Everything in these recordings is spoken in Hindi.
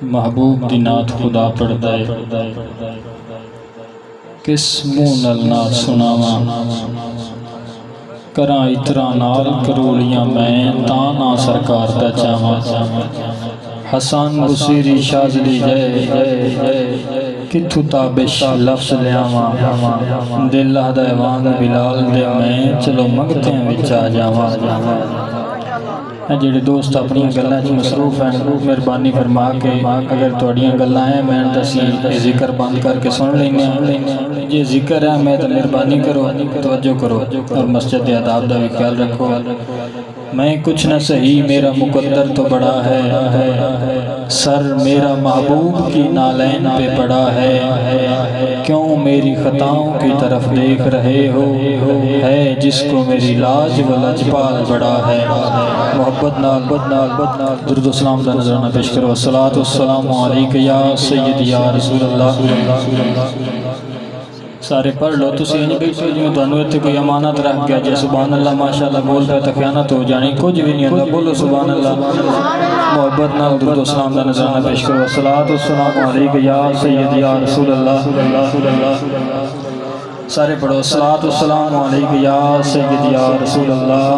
महबूब दी नात खुदा पढ़दा है, किस मुँह नल नात सुनावा। करा इतरा नाल करोड़ियां मैं ता ना सरकार दा चावा। हसन बुसीरी शाजली जय जय जय किथु ताबिश लफ्ज लियावा। दिल दा वांग बिलाल दे मैं चलो मंगते विच आ जावा। जेडे दोस्त अपनी गल्लां च मसरूफ हैं मेहरबानी फरमा के अगर तुहाड़ियां गल्लां हैं मैं दसी जिक्र बंद करके सुन लेने। जे जिक्र है मैं तो मेहरबानी करो तवज्जो करो और मस्जिद के आदाब का भी ख्याल रखो। मैं कुछ न सही मेरा मुकद्दर तो बड़ा है, सर मेरा महबूब की नालैन पे पड़ा है। क्यों मेरी खताओं की तरफ देख रहे हो, है जिसको मेरी लाज व लजपाल बड़ा है। मोहब्बत नाल दुरूद सलाम दा नजराना पेश करो। अस्सलातु वस्सलामु अलैका या सय्यदी या रसूल अल्लाह। सारे पढ़ लो। तुसीं इंज बैठो जिवें तुहानूं इत्थे कोई अमानत रख गया जे सुभान अल्लाह माशाअल्लाह बोल पे तो ख़यानत हो जानी। कुछ भी नहीं होता, बोलो सुभान अल्लाह। मोहब्बत नाल दुरूद सलाम दा नजराना पेश करो। अस्सलातु वस्सलामु अलैका या सय्यदी या रसूल अल्लाह। सारे पढ़ो। अस्सलातु वस्सलामु अलैका या सय्यदी या रसूल अल्लाह।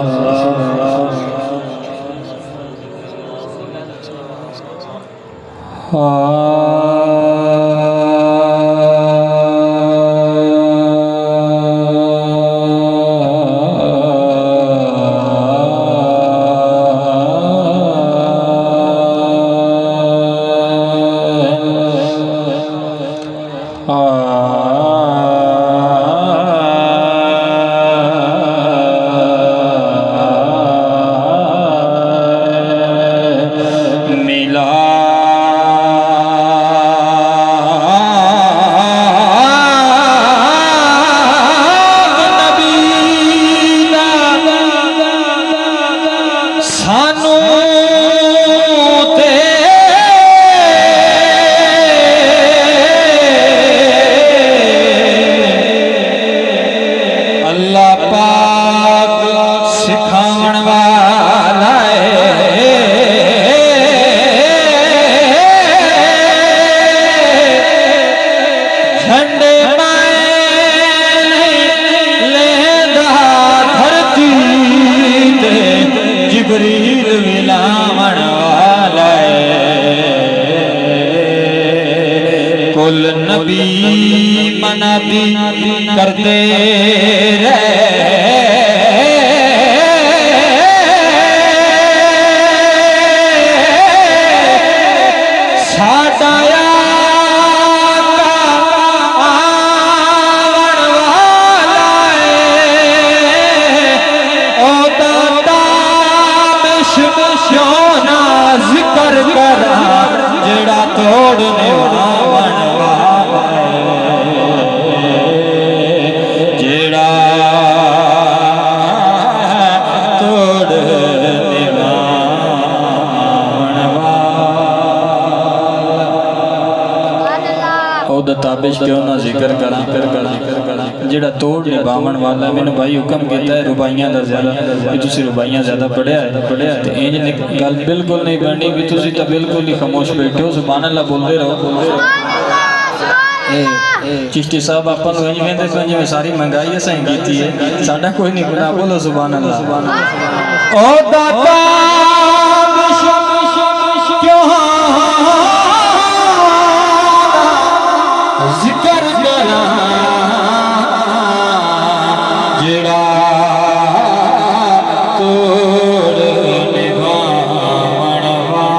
कुल नबी मनादी करते जिक्र करा जेड़ा तोड़ने ताबिश क्यों ना जिक्र करा जेड़ा तोड़ निभावन वाला। मैंने भाई हुक्म किया है रुबाइयां दा ज़्यादा भी तुसीं रुबाइयां ज़्यादा पढ़िया ते इंज गल बिल्कुल नहीं बननी भी तुसीं तां बिल्कुल ही खामोश बैठे हो। सुभान अल्लाह बोलते रहो। चिश्ती साहब आपां नूं इंज वेंदे सन जिवें सारी महंगाई असां कीती है, साडा कोई नहीं गुनाह। बोलो सुभान अल्लाह। ओ दाता जिक्र करा जेड़ा तोड़ निभावन वाला।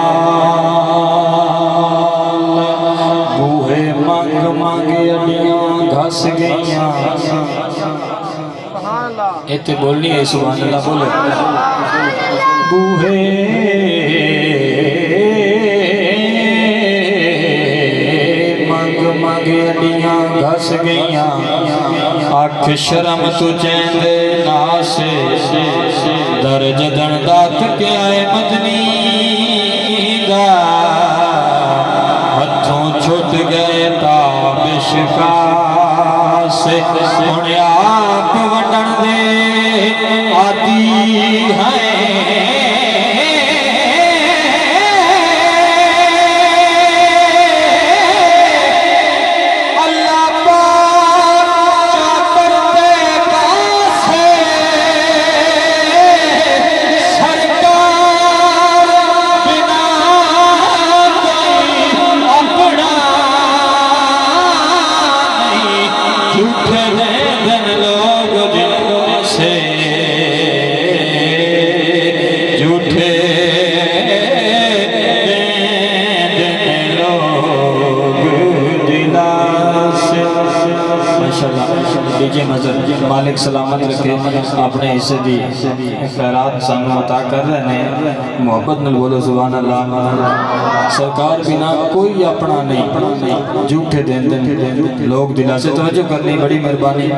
बूहे मंग मंग अडियां घस गईयां। इत्थे बोलनी है सुभान अल्लाह। बोलो बूहे अडियां घस गईयां। अख शर्म तू चैंदे नासे दर जदन दात के आए मदनी दा। हथों छुट गए ताबिश का से हुण आप वंडन दे आदि है। माशाअल्लाह डीजे नजर मालिक सलामत रखे अपने हिस्से दी खैरात सानू अता कर रहे हैं मोहब्बत नाल बोलो सुभान अल्लाह सरकार बिना कोई अपना नहीं झूठे देंदे लोग दिला से तवज्जो करनी बड़ी मेहरबानी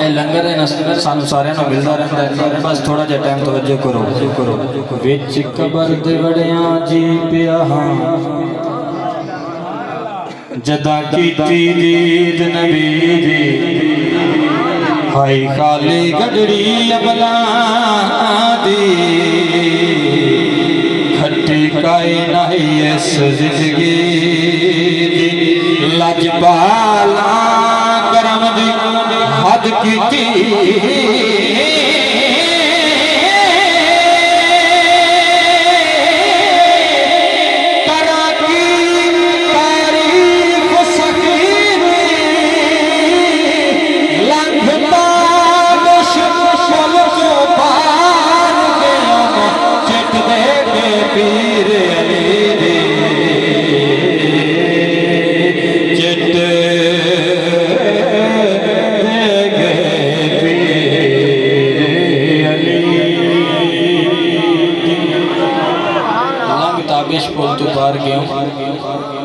ए लंगर है ना सानू सारे नु मिलदा रहंदा है बस थोड़ा जिहा टाइम तवज्जो करो विच कबर दे वड़ियां जी पिया हां जदा कीती दीद नबी दी हाय खाली गडड़ी अमला दी खट्टी काई नहीं इस जिंदगी दी लजपाला करम दी हद कीती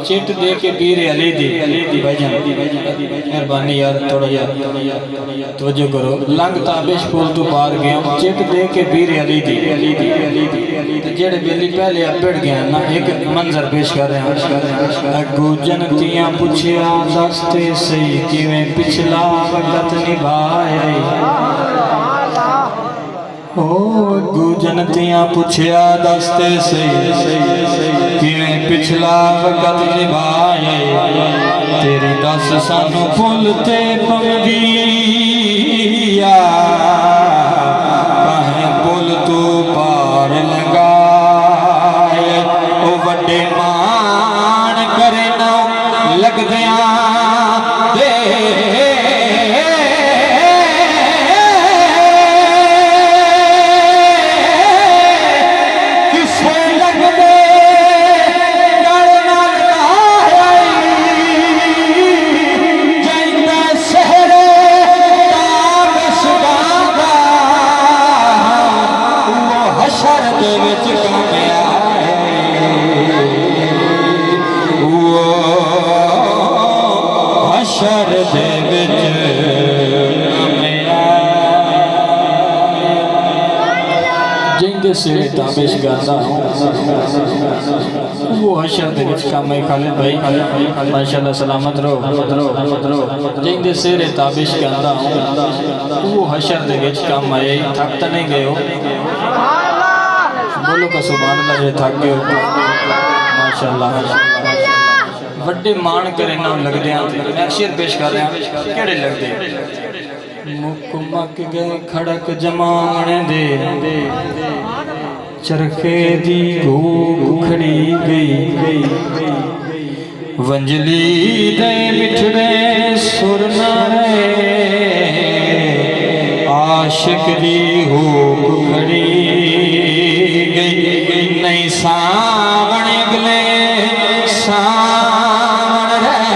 चिट दे के पीर अली दी भाईजान मेहरबानी यार थोड़ा यार तवज्जो करो लंग ताबिश पुल तो पार गया चिट दे के पीर अली दी जेड़े बेली पहले अबड़ गया ना एक मंजर पेश कर रहे हैं अगू जनतियां पूछया दसते सही किवें पिछला वक्त निभाया ओ जनतियां पूछया दसते सही किवें पिछला वक्त निभाए तेरी दस सानू पुल ते पवंदी कहें पुल तू पार लगाए ओ वड्डे मान करे ना लगदियां दे सिरे ताबिश गाता वो हशर दे विच काम है खालिद भाई माशाल्लाह सलामत रहो जिंदे सिरे ताबिश गाता वो हशर दे विच काम है थक तो नहीं गए हो बोलो का सुभान अल्लाह जे थक गए हो माशाल्लाह वड्डे मान करे ना लगदे हैं मैं शेर पेश कर रहा हूं केड़े लगदे मुक मक गए खड़क जमाने दे चरखे दी घूक खड़ी गई वंजली दे मिठड़े सुर न रहे आशिक दी हुक खड़ी गई नहीं सावण गले सावण रहे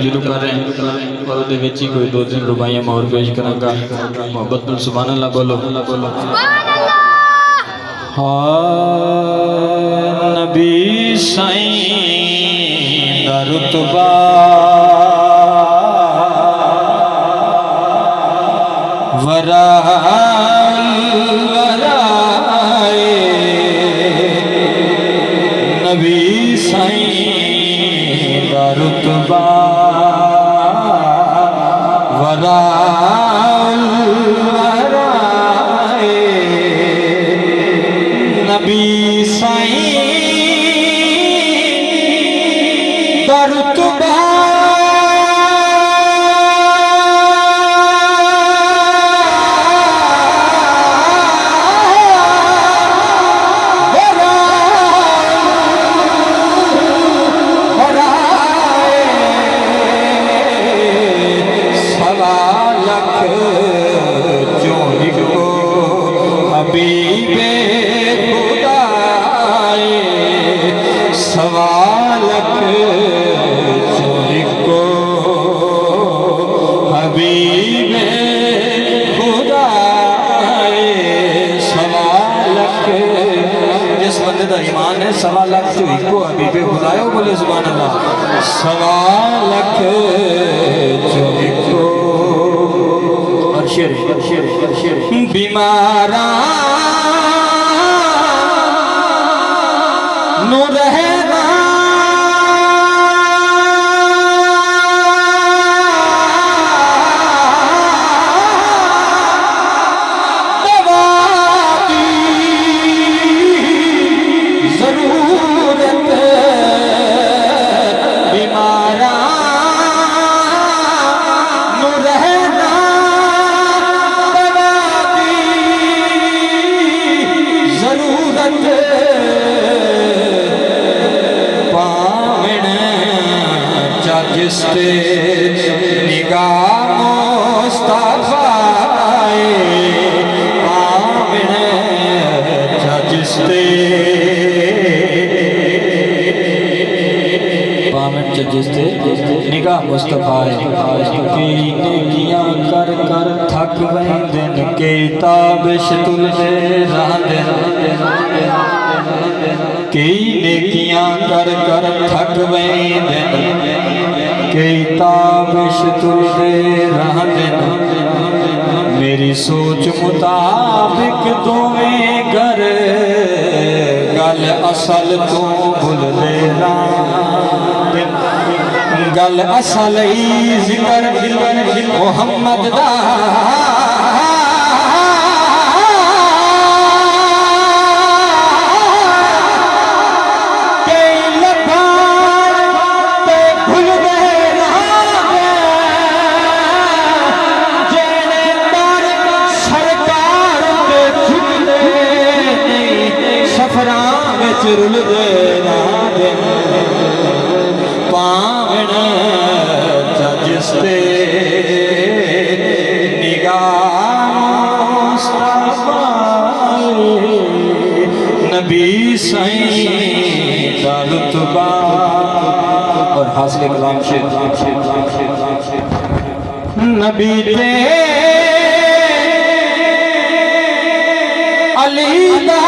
शुरू कर रहे हैं और उहदे विच ही कोई दो तीन रुबाइयां मैं और पेश करांगा मोहब्बत नाल सुभान अल्लाह बोलो हाँ नबी साईं दा रुतबा नबी साईं दा रुतबा नबी साईं हबीबे खुदाए सवालक को हबीबे खुदाए सवालक। जिस बंदे का ईमान है 1.25 लाख जो इको हबीबे खुदाए बोले सुभान अल्लाह। 1.25 लाख जो इको बीमारा नु रहना दवा की जरूरत बीमारा नु रहना जरूरत पावण जिसते निगाह मुस्तफाए पावण जिसते निगाह मुस्तफाए। कई नेकियां कर कर थक वैंदन के ताबिश तुलदे रहंदन कई नेकियां कर कर थक वैंदन के ताबिश तुलदे रहंदन। मेरी सोच मुताबिक दोवें घर गल असल तो भुलदे रहंदन। गल असल ही जिक्र मोहम्मद दा कई लभार ते भूल गए जेने दर सरकार ते झुकदे नहीं सफरां विच रुलदे रहंदे। पावण जिसते निगाह मुस्तफाए नबी सईं दा रुतबा। और हासिल कलाम शेर नबी ते अली दा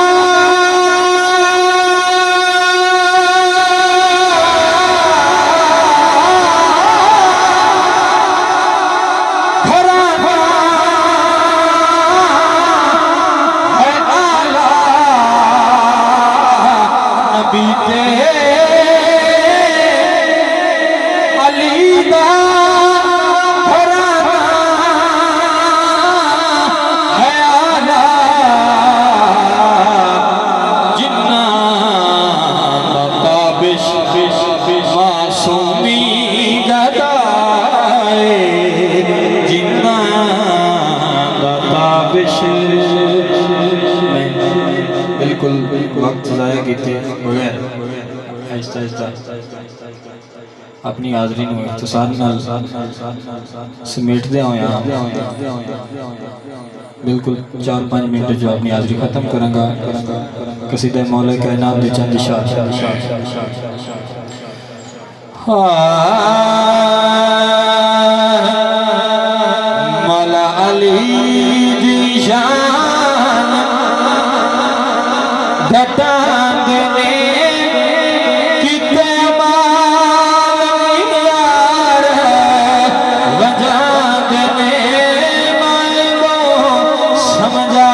बिल्कुल वक्त ज़ाया कीते बगैर आहिस्ता आहिस्ता अपनी हाज़री नूं इख्तिसार नाल समेटदे होया बिल्कुल 4-5 मिनट जो अपनी हाज़री खत्म करांगा। कसीदा मौला कायनात दे चंद इशार मौला अली दी शान घटांदने किते माल यार वजांदने मैं वो समझा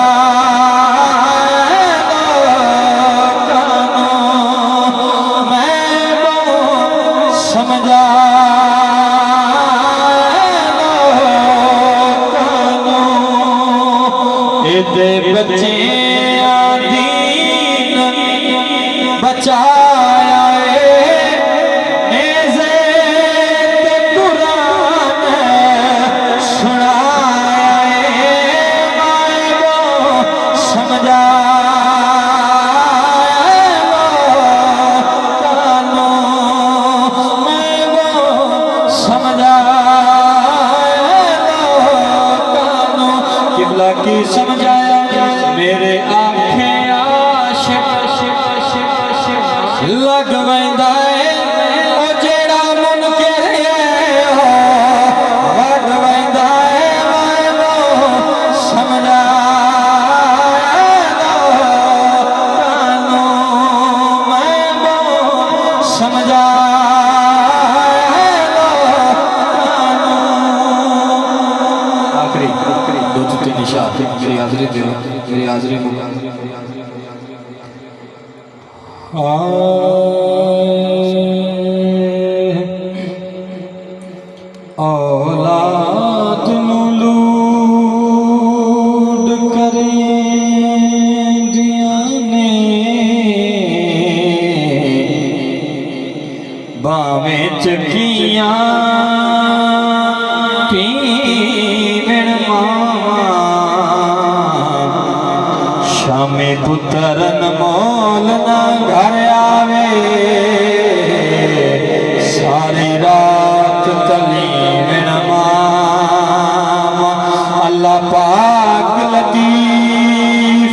बच्चे दीन बचाया नेज़े ते कुरान सुनाया मैं वो समझाया कानों मैं वो समझाया कानों किबला की समझाया मेरे वगवैंदा है ओ जेड़ा मुनकर है वगवैंदा है मैनू समझा दो कानू मैनू समझा दो कानू। आखिरी दो तीन इशारे मेरी हाजिरी दो मेरी हाजिरी औलाद नू लूट करेंदियां ने बावें चकियां पीवण मावां शामे पुत्रन मोल ना घर आवे सारी रात तलीवण मामा। अल्लाह पाक लतीफ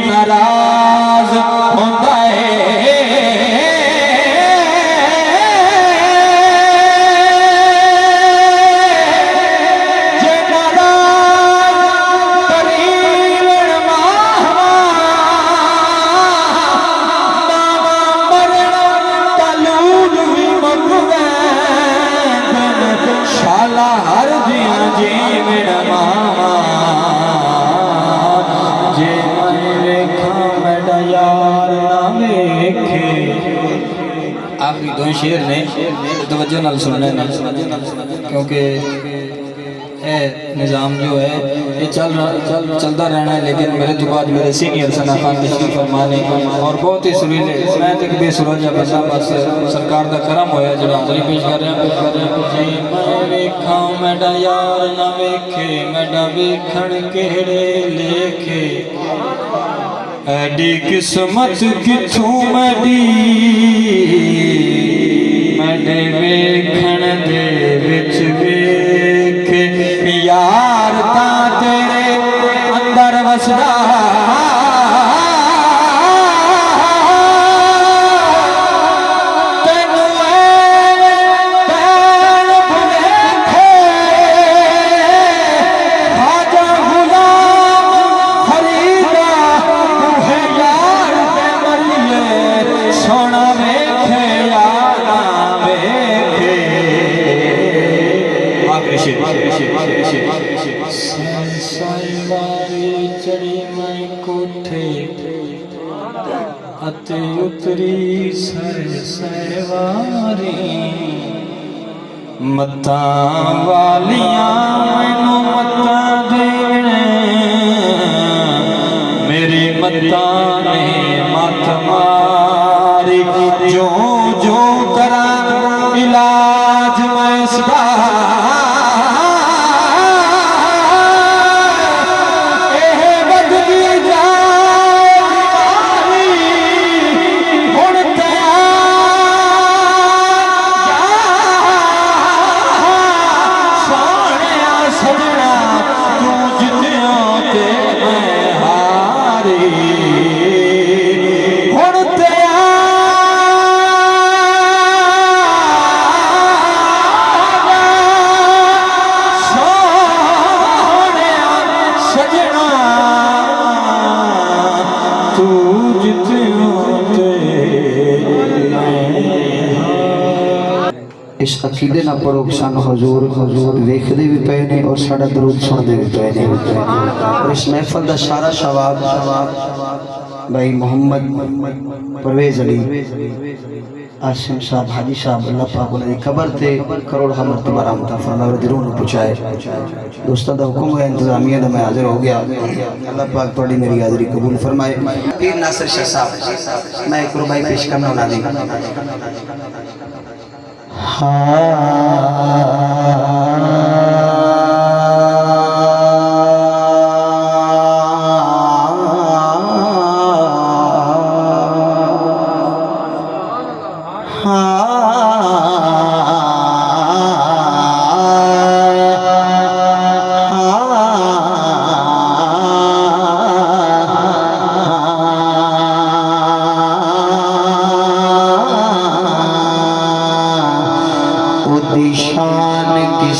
नाराज होंदा है जे नाराज तलीवण मामा मामा मरण तलूल भी मकवैन शाला हर दिया जीवण मामा जे मैं वेखा मेरा यार ना वेखे। आखिरी दो शेर ने तवज्जो नाल सुनने ने क्योंकि ए निज़ाम जो है ये चलता रहना है लेकिन मेरे तो बाद मेरे सीनियर सना खान तशरीफ फरमा ने और बहुत ही सुरीले मैं तो बेसुरोजा बंदा बस सरकार का करम होया जो हाज़री पेश कर रहे हैं जी मैं वेखा मेरा यार ना वेखे मेरा वेखण केड़े लेखे एडी किस्मत किथों मेरी मेरे वेखण दे विच वेखे यार ता तेरे अंदर वसदा तेनू पैर भुलेखे खाजा गुलाम फरीदा तूहे यार ते मरिए सोना वेखे यार ना वेखे। आखिरी शेर साईवारी चढ़ी मैं कोठे अते उतरी सैवारी मत्ता वालियां मैनू मत्ता देण मेरी मत्ता ने मत मारी जो जो करा इलाज मैं सदा इस अकीदे ना पढ़ो कि सानू हजूर वेखदे भी पे ने और साडा दरूद सुनदे भी पे ने। और इस महफल दा सारा सवाब भाई मोहम्मद परवेज अली आसिम साहब हाजी साहब अल्लाह पाक उन्हें कबर थे करोड़ मरतबा रहमत फरमाए और दिलों पहुंचाए। दोस्तों का हुक्म है इंतजामिया दा मैं हाजिर हो गया। अल्लाह पाक थोड़ी मेरी हाजिरी कबूल फरमाए। पीर नासिर शाह साहब मैं एक रुबाई पेश करना उन्हें दी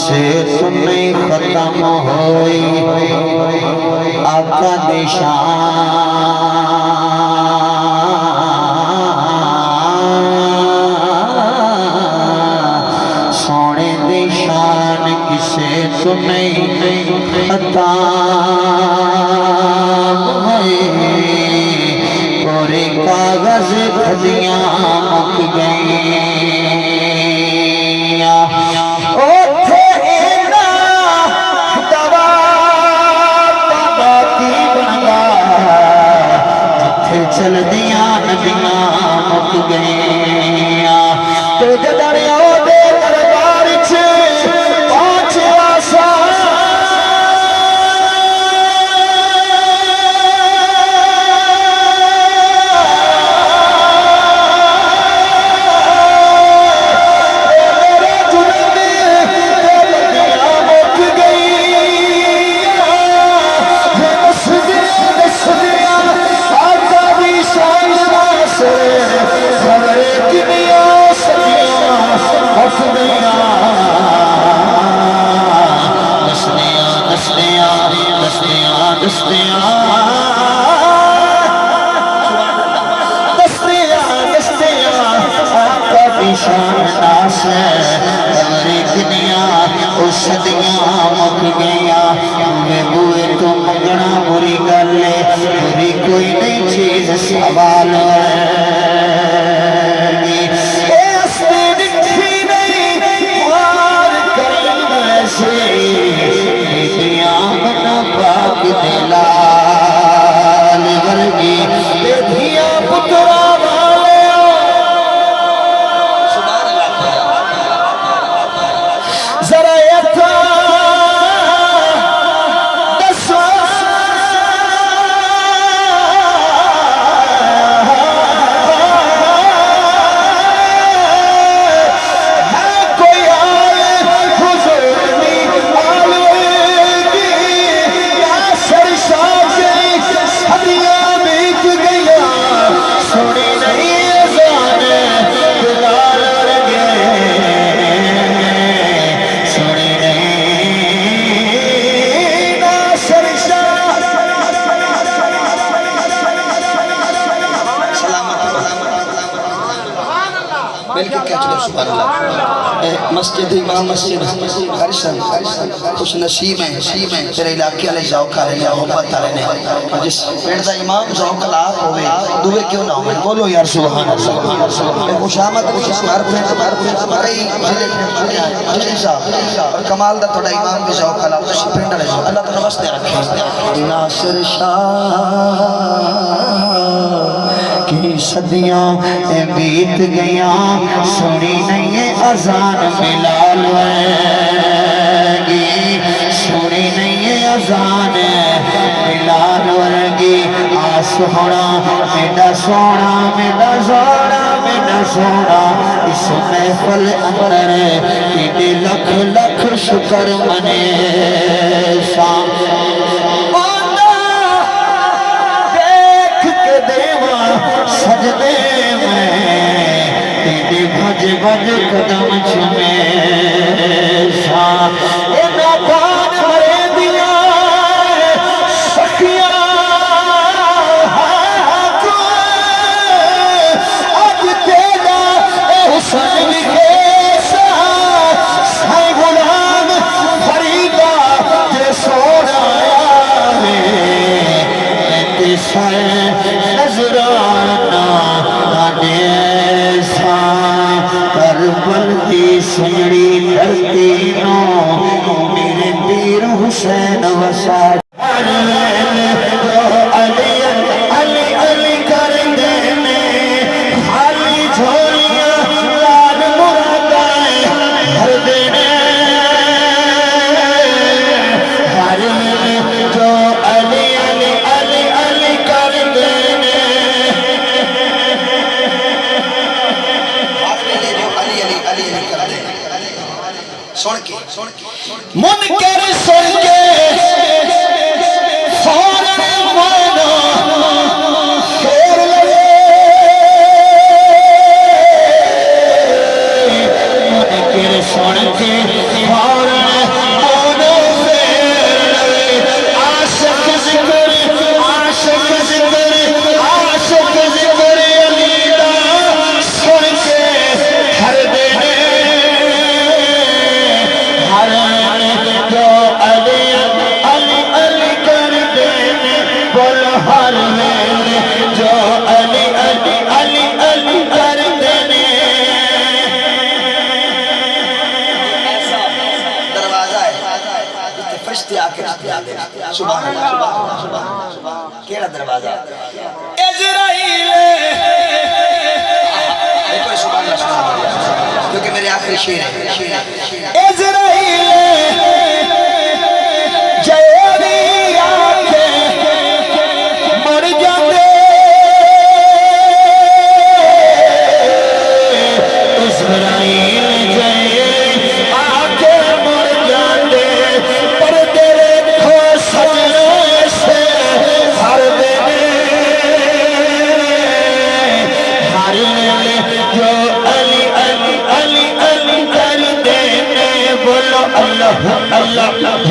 किसे तो नहीं खत्म होई आका निशान सोने निशान किसे तो नहीं खत्म होई पूरे कागज खदियां मुक गई चल दिया नदियां मुक गईया तो जदड़ियों दे दरबार च पहुंचा सा सदियां मुक गईया बुए तो मंगना बुरी गल बुरी कोई नहीं चीज सवाल लाल वर्गी धिया पुत्रा जरा मस्जिद इमाम मस्जिद हरिशन खुश नसीब है तेरे इलाके वाले जौक वाले ने मोहब्बत वाले ने जिस पिंड दा इमाम जौक लाभ होवे दुए क्यों ना होवे बोलो यार सुभान अल्लाह खुशामद हर पिंड कई जिले हाजी साहब और कमाल दा थोड़ा इमाम भी जौक लाभ तो पिंड वाले जौक अल्लाह तो बस दे रखे नासिर शाह की सदियां बीत गया सुनी नहीं है अजान बिलाल वर्गी सुनी नहीं है अजान बिलाल वर्गी आस होना मेरा सोना मेरा सोना मेरा सोना इस महफल अंदर तेरे लख लख शुक्र मने शाम सजदे में तेरे भज भज कदम चुमे नाकान मरे दिया सखिया अज तेरा हुसन विखेसा साईं गुलाम फरीदा जे सोना ते साईं नजराना करबल की सुजड़ी धरती नो मेरे पीर हुसैन वसा अली अली अली कर देने खाली झोलियां लाल मुरादाएं भर देने हर जो अली अली अली अली कर देने सुन के सुभान अल्लाह केड़ा दरवाजा इज़राइल एक बार सुभान अल्लाह क्योंकि मेरे आखिरी शेर है इज़राइल जयरी आके मर जाते इज़राइल जय आके मर जाते पर तेरे खो सजने से हर देने हर ले जो अली अली अली अली कर देने बोलो अल्लाह अल्लाह